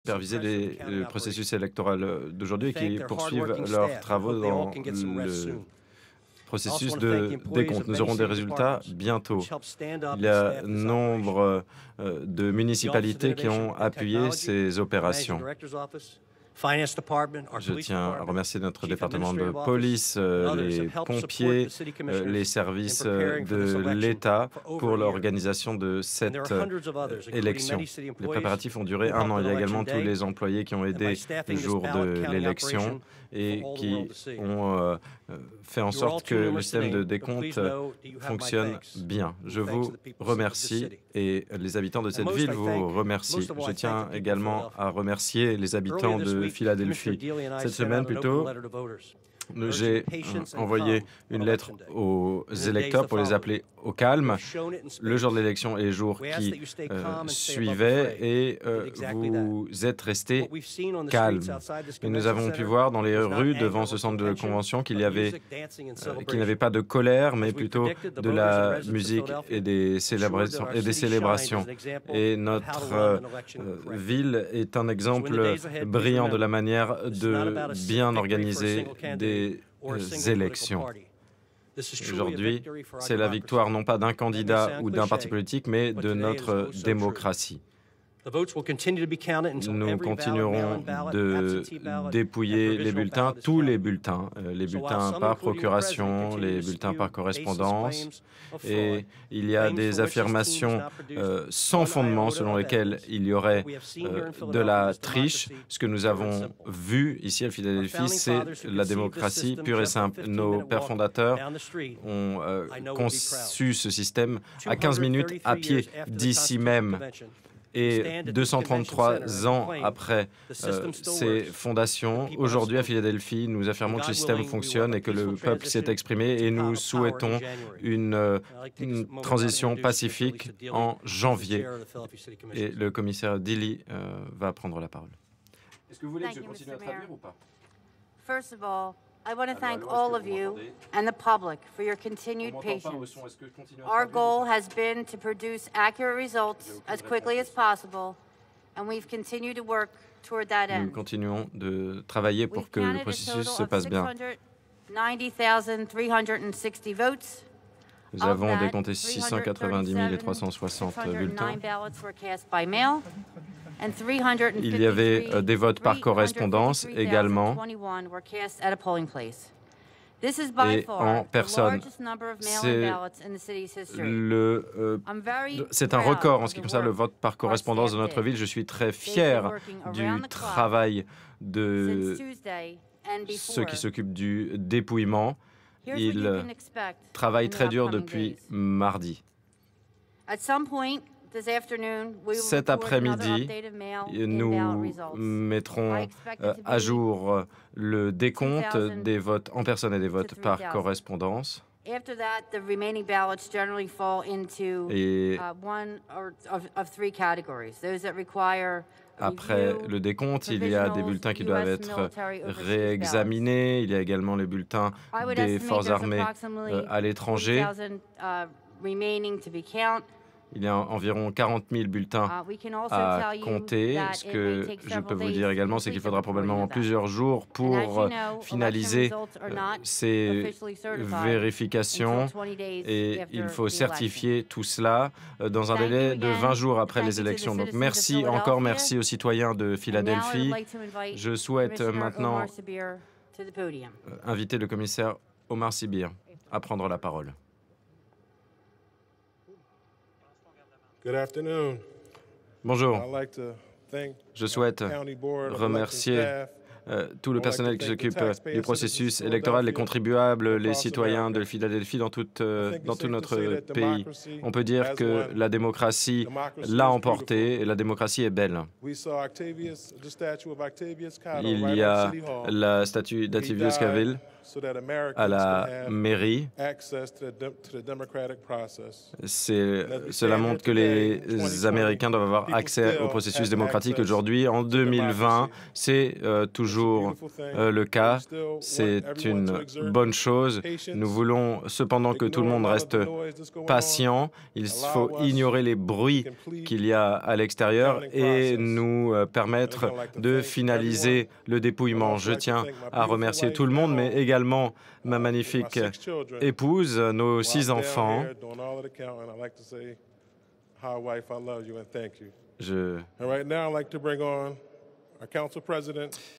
superviser le processus électoral d'aujourd'hui et qui poursuivent leurs travaux dans le processus de décompte. Nous aurons des résultats bientôt. Il y a nombre de municipalités qui ont appuyé ces opérations. Je tiens à remercier notre département de police, les pompiers, les services de l'État pour l'organisation de cette élection. Les préparatifs ont duré un an. Il y a également tous les employés qui ont aidé le jour de l'élection et qui ont fait en sorte que le système de décompte fonctionne bien. Je vous remercie et les habitants de cette ville vous remercient. Je tiens également à remercier les habitants de Philadelphie. Cette semaine, plutôt, j'ai envoyé une lettre aux électeurs pour les appeler au calme le jour de l'élection et les jours qui suivaient, et vous êtes restés calmes. Et nous avons pu voir dans les rues devant ce centre de convention qu'il n'avait pas de colère, mais plutôt de la musique et des célébrations. Et notre ville est un exemple brillant de la manière de bien organiser des élections. Aujourd'hui, c'est la victoire non pas d'un candidat ou d'un parti politique, mais de notre démocratie. Nous continuerons de dépouiller les bulletins, tous les bulletins par procuration, les bulletins par correspondance, et il y a des affirmations sans fondement selon lesquelles il y aurait de la triche. Ce que nous avons vu ici à Philadelphie, c'est la démocratie pure et simple. Nos pères fondateurs ont conçu ce système à 15 minutes à pied d'ici même. Et 233 ans après ces fondations, aujourd'hui à Philadelphie, nous affirmons que ce système fonctionne et que le peuple s'est exprimé, et nous souhaitons une transition pacifique en janvier. Et le commissaire Dilley va prendre la parole. Est-ce que vous voulez que je continue à traduire ou pas? First of all, I want to thank all of you and the public for your continued patience. Our goal has been to produce accurate results as quickly as possible, and we've continued to work toward that end. Nous continuons de travailler pour que le processus se passe bien. 90,360 votes. Nous avons décompté 690 360 bulletins. Il y avait des votes par correspondance également et en personne. C'est un record en ce qui concerne le vote par correspondance de notre ville. Je suis très fier du travail de ceux qui s'occupent du dépouillement. Ils travaillent très dur depuis mardi. Cet après-midi, nous mettrons à jour le décompte des votes en personne et des votes par correspondance. Et après le décompte, il y a des bulletins qui doivent être réexaminés. Il y a également les bulletins des forces armées à l'étranger. Il y a environ 40 000 bulletins à compter. Ce que je peux vous dire également, c'est qu'il faudra probablement plusieurs jours pour finaliser ces vérifications, et il faut certifier tout cela dans un délai de 20 jours après les élections. Donc merci aux citoyens de Philadelphie. Je souhaite maintenant inviter le commissaire Omar Sibir à prendre la parole. Bonjour. Je souhaite remercier tout le personnel qui s'occupe du processus électoral, les contribuables, les citoyens de Philadelphie dans tout notre pays. On peut dire que la démocratie l'a emporté et la démocratie est belle. Il y a la statue d'Octavius Scaville à la mairie. Cela montre que les Américains doivent avoir accès au processus démocratique. Aujourd'hui, en 2020, c'est toujours le cas. C'est une bonne chose. Nous voulons cependant que tout le monde reste patient. Il faut ignorer les bruits qu'il y a à l'extérieur et nous permettre de finaliser le dépouillement. Je tiens à remercier tout le monde, mais également ma magnifique épouse, nos 6 enfants.